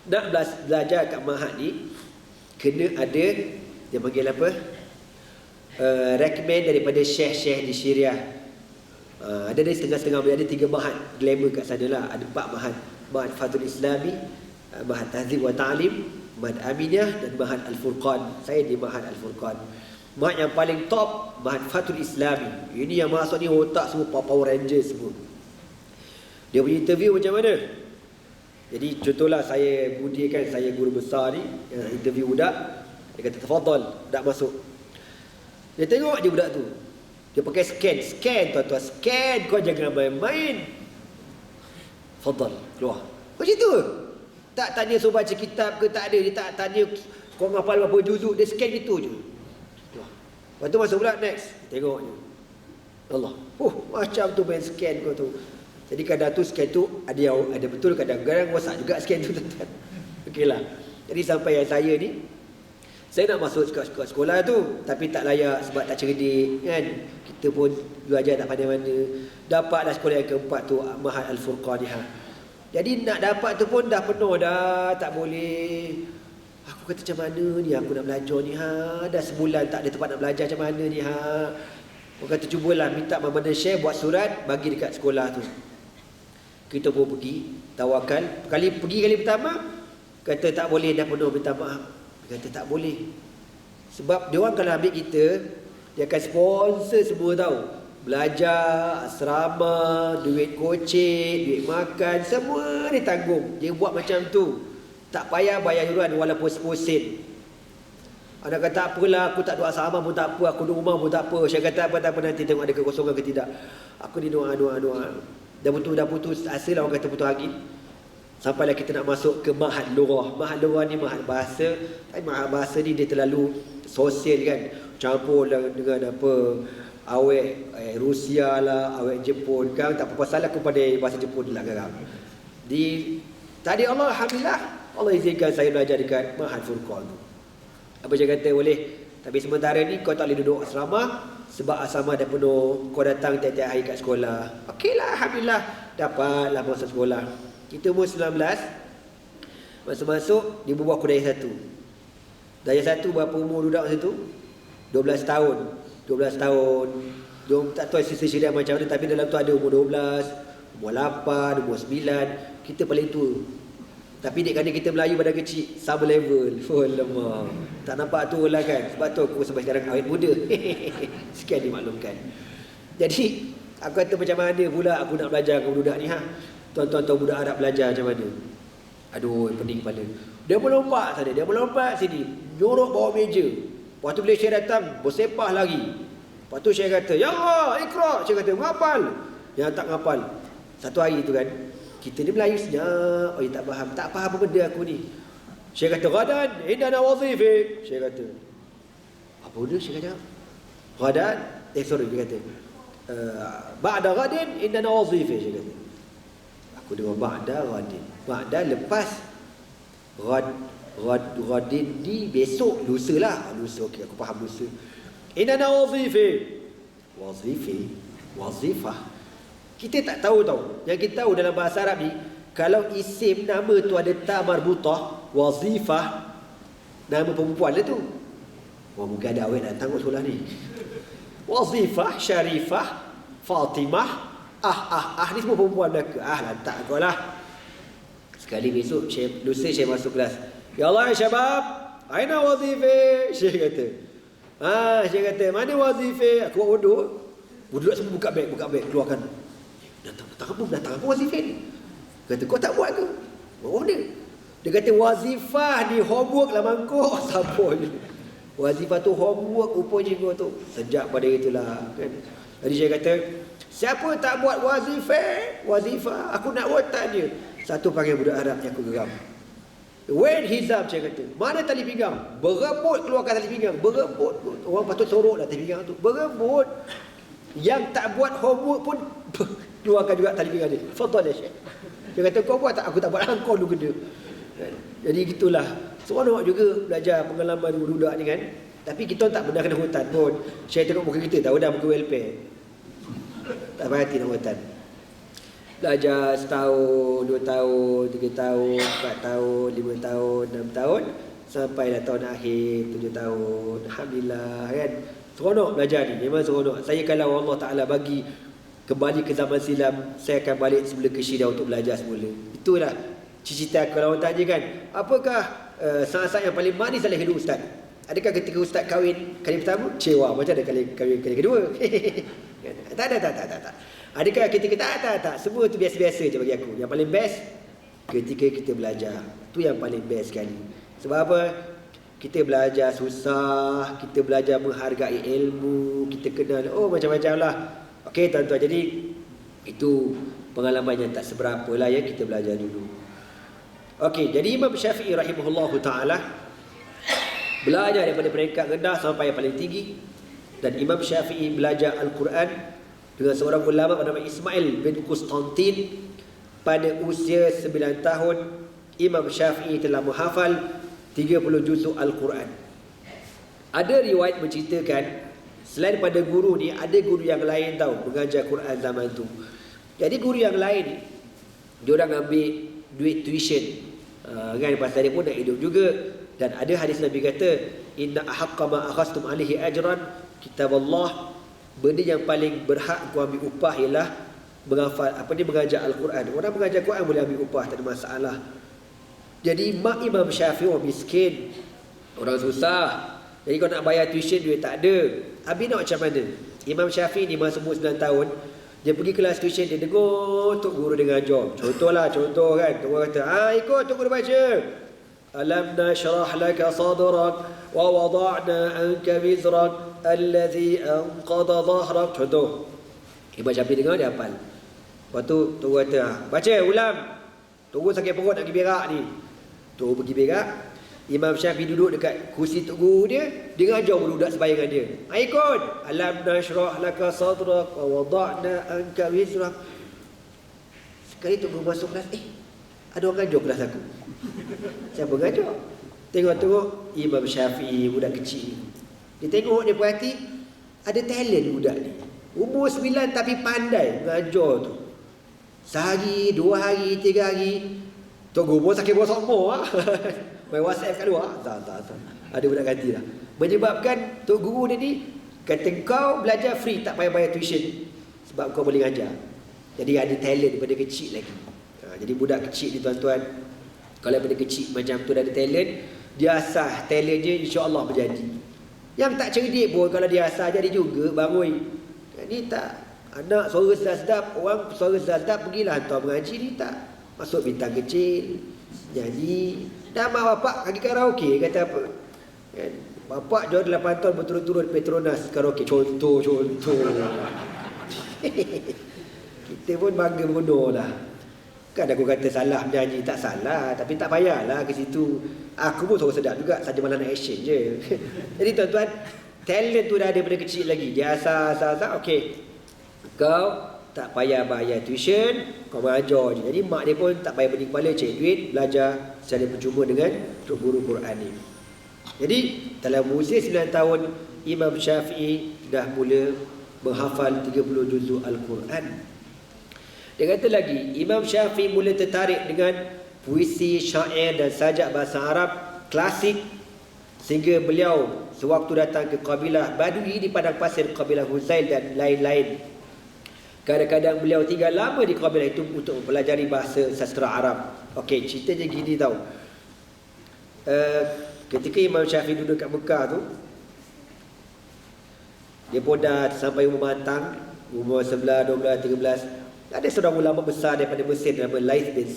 nak belajar kat Mahat ni, kena ada, dia panggil apa? Recommend daripada syekh-syekh di Syria. Ada setengah-setengah, ada 3 Mahat glamour kat sana lah. Ada 4 Mahat. Mahat Fathul Islami, Mahat Tahzib wa Ta'lim, Mahat Aminah dan Mahat Al-Furqan. Saya di Mahat Al-Furqan. Mahat yang paling top, Mahat Fathul Islami. Ini yang masuk ni otak semua Power Rangers semua. Dia punya interview macam mana? Jadi contohlah saya Budi kan, saya guru besar ni, interview budak. Dia kata tafadhal, budak masuk. Dia tengok je budak tu. Dia pakai scan tuan-tuan. Scan, kau jangan main-main. Fadhal, keluar. Macam tu. Tak tanya suruh baca kitab ke, tak ada. Dia tak tanya kau ngapal berapa juzuk. Dia scan gitu je. Keluar. Lepas tu masuk pula next. Tengok je. Allah. Macam tu main scan kau tu. Jadi kadang tu scan tu ada betul, kadang-kadang rosak juga scan tu tuan-tuan. Okeylah. Jadi sampai yang saya ni, saya nak masuk sekolah tu, tapi tak layak sebab tak cerdik kan. Kita pun belajar tak pandai mana. Dapatlah sekolah yang keempat tu, Mahat Al-Furqan ni. Jadi nak dapat tu pun dah penuh dah, tak boleh. Aku kata macam mana ni aku nak belajar ni dah sebulan tak ada tempat nak belajar, macam mana ni Aku kata cubalah minta Mama dan Syekh buat surat bagi dekat sekolah tu. Kita pun pergi, tawakal. Kali pertama kata tak boleh, dah penuh, minta maaf. Dia kata tak boleh. Sebab dia orang kalau ambil kita, dia akan sponsor semua tahu. Belajar, asrama, duit kocek, duit makan, semua dia tanggung. Dia buat macam tu. Tak payah bayar yuran walaupun 10 sen. Anak kata apalah, aku tak duduk asrama pun tak apa, aku duduk rumah pun tak apa. Saya kata apa tak apa, nanti tengok ada kekosongan ke tidak. Aku ni doa. Dah putus asa lah, orang kata putus angin. Sampailah kita nak masuk ke Ma'had Lughah. Ma'had Lughah ni Ma'had Bahasa. Tapi Ma'had Bahasa ni dia terlalu sosial kan. Campur dengan apa, awek Rusia lah, awek Jepun kan. Tak apa pasal aku pada bahasa Jepun lah kan. Tadi Allah, Alhamdulillah, Allah izinkan saya belajar dekat Ma'had Furqan tu. Apa saya kata boleh. Tapi sementara ni kau tak boleh duduk asrama sebab asrama dah penuh. Kau datang tiap-tiap hari kat sekolah. Okeylah, Alhamdulillah, dapatlah masuk sekolah. Kita umur 19, masuk-masuk dia berbuah aku daya 1. Daya 1 berapa umur budak masa tu? 12 tahun. 12 tahun. Dia tak tahu sisi syariah macam mana, tapi dalam tu ada umur 12, umur 8, umur 9. Kita paling tua. Tapi dek kerana kita Melayu pada kecil, sama level. Oh lemah. Tak nampak tu lah kan. Sebab tu aku sampai sekarang awet muda. Sekian dimaklumkan. Jadi aku kata macam mana pula aku nak belajar dengan budak ni ha. Tuan-tuan tahu budak Arab belajar macam mana? Aduh, pening kepala. Dia melompat sana, dia melompat sini, nyorok bawah meja. Lepas tu bila Syekh datang, bersepah lagi. Lepas tu Syekh kata, "Ya Allah, ikra." Syekh kata, "Ngapal." Yang tak ngapal. Satu hari tu kan, kita ni Melayu senyap. Oh, tak faham. Tak faham apa benda aku ni. Syekh kata, "Ghadan, indana wazifi." Syekh kata, apa benda Syekh kata? Ghadan, sorry, dia kata, "Ba'da ghadin indana wazifi." Syekh kata. Aku dengar ba'da ghadin. Ba'da lepas ghadin ni besok, lusa lah. Lusa, okey, aku faham lusa. Indana wazifi. Wazifah. Kita tak tahu tau. Yang kita tahu dalam bahasa Arab ni, kalau isim nama tu ada ta marbutah, wazifah, nama perempuan lah tu. Wah, mungkin ada awet datang kat sekolah ni. Wazifah, Syarifah, Fatimah, ni semua perempuan belaka. Lantak kau lah. Sekali besok, lusa saya masuk kelas. Ya Allah, syabab, aina wazifi? Syekh kata. Syekh kata, mana wazifi? Aku buat bodoh. Budak semua buka beg, keluarkan. Datang apa wazifah ni? Kata, kau tak buat ke? Oh dia. Dia kata wazifah ni homework lah mangkuk. Siapa ni? Wazifah tu homework rupanya kau tu. Sejak pada itulah kan. Jadi saya kata, siapa tak buat wazifah, aku nak tanya. Satu panggil budak Arab yang aku geram. When hizab, saya kata, mana tali pinggang? Berebut keluarkan tali pinggang. Berebut. Orang patut sorok lah tali pinggang tu. Berebut. Yang tak buat homework pun keluarkan juga tali pinggang dia. Fadal ya Syekh. Dia kata, kau buat tak? Aku tak buat. Kau dulu kena. Jadi gitulah. Seronok juga belajar pengalaman budak ni kan. Tapi kita tak pernah kena hutan pun. Syekh tengok muka kita, tahu dah muka welfare. Tak perhati nak hutan. Belajar setahun, 2 tahun, 3 tahun, 4 tahun, 5 tahun, 6 tahun, sampailah tahun akhir 7 tahun. Alhamdulillah kan. Seronok belajar ni, memang seronok. Saya kalau Allah Ta'ala bagi kembali ke zaman silam, saya akan balik semula ke Syria untuk belajar semula. Itulah cita-cita aku. Kalau orang tanya kan, apakah saat-saat yang paling manis dalam hidup Ustaz? Adakah ketika Ustaz kahwin kali pertama? Cewa. Macam ada kali kedua? Tak. Adakah ketika tak. Semua tu biasa-biasa je bagi aku. Yang paling best ketika kita belajar. Tu yang paling best sekali. Sebab apa? Kita belajar susah, kita belajar menghargai ilmu, kita kenal macam-macam lah. Okey tuan-tuan, jadi itu pengalaman yang tak seberapa lah ya, kita belajar dulu. Okey, jadi Imam Syafi'i rahimahullahu ta'ala belajar daripada peringkat rendah sampai yang paling tinggi. Dan Imam Syafi'i belajar Al-Quran dengan seorang ulama bernama Ismail bin Qustantin. Pada usia 9 tahun, Imam Syafi'i telah menghafal 30 juzuk Al-Quran. Ada riwayat menceritakan, selain pada guru ni, ada guru yang lain tahu mengajar Quran zaman tu. Jadi guru yang lain ni, diorang ambil duit tuition. Kan pasal dia pun nak hidup juga. Dan ada hadis Nabi kata, inna ahaqqa ma akhastum alaihi ajran kitab Allah. Benda yang paling berhak kau ambil upah ialah mengajar Al-Quran. Orang mengajar Quran boleh ambil upah, tak ada masalah. Jadi mak Imam Syafi'i orang miskin, orang susah. Jadi kau nak bayar tuition, duit tak ada. Habis nak macam mana? Imam Syafi'i ni masa umur 9 tahun, dia pergi kelas tuition, dia dengar tok guru dia ajar. Contoh kan, tok guru kata, ikut tok guru baca. Alam nashrah laka sadrak wa wada'na anka wizrak alladhi anqadha dhahrak. Contoh. Imam Syafi'i dengar, dia hafal. Lepas tu tok guru kata, baca ulang. Tok guru sakit perut nak pergi berak ni. Tok guru pergi berak. Imam Syafi'i duduk dekat kursi tok guru dia, dia ngajar budak sembahyang dia. Ikut. Alam nashrah laka sadrak wa wada'na anka wizrak. Sekali tok guru masuk kelas, ada orang ngajar kelas aku. Siapa ngajar? Tengok-tengok Imam Syafi'i, budak kecil. Dia tengok, dia perhati, ada talent budak ni. Umur 9 tapi pandai ngajar tu. Sehari, 2 hari, 3 hari, tok guru pun sakit buat sokmo lah. Main WhatsApp kat luar. Tak. Ada budak ganti lah. Menyebabkan tok guru dia ni kata kau belajar free, tak payah bayar tuition, sebab kau boleh ngajar. Jadi ada talent daripada kecil lagi. Jadi budak kecil ni tuan-tuan, kalau daripada kecil macam tu dah ada talent, dia asah talent je, insya-Allah berjadi. Yang tak cerdik pun kalau dia asah jadi juga bangun. Ni tak, anak suara sedap-sedap, orang suara sedap pergilah hantar mengaji, ni tak. Masuk bintang kecil, nyanyi. Dah mak bapak pergi karaoke, kata apa? Kan? Bapak jual 8 tahun berturut-turut Petronas karaoke. Contoh. Kita pun bangga bodoh lah. Kan aku kata salah menyanyi, tak salah. Tapi tak payahlah ke situ. Aku pun suara sedap juga, saja malah nak action je. Jadi tuan-tuan, talent tu dah ada daripada kecil lagi. Dia asal, okey. Kau tak payah bayar tuition, kau mengajar je. Jadi mak dia pun tak payah pening kepala cari duit, belajar secara percuma dengan tok guru Quran ni. Jadi dalam usia 9 tahun, Imam Syafi'i dah mula menghafal 30 juzuk Al-Quran. Dia kata lagi, Imam Syafi'i mula tertarik dengan puisi, syair dan sajak bahasa Arab klasik, sehingga beliau sewaktu datang ke kabilah Badui di padang pasir, kabilah Huzail dan lain-lain, kadang-kadang beliau tinggal lama di kabilah itu untuk mempelajari bahasa sastra Arab. Okey, ceritanya gini tau. Ketika Imam Syafi'i duduk kat Mekah tu, dia pun dah sampai umur matang, umur 11, 12, 13. Ada seorang ulama besar daripada Mesir nama Laith bin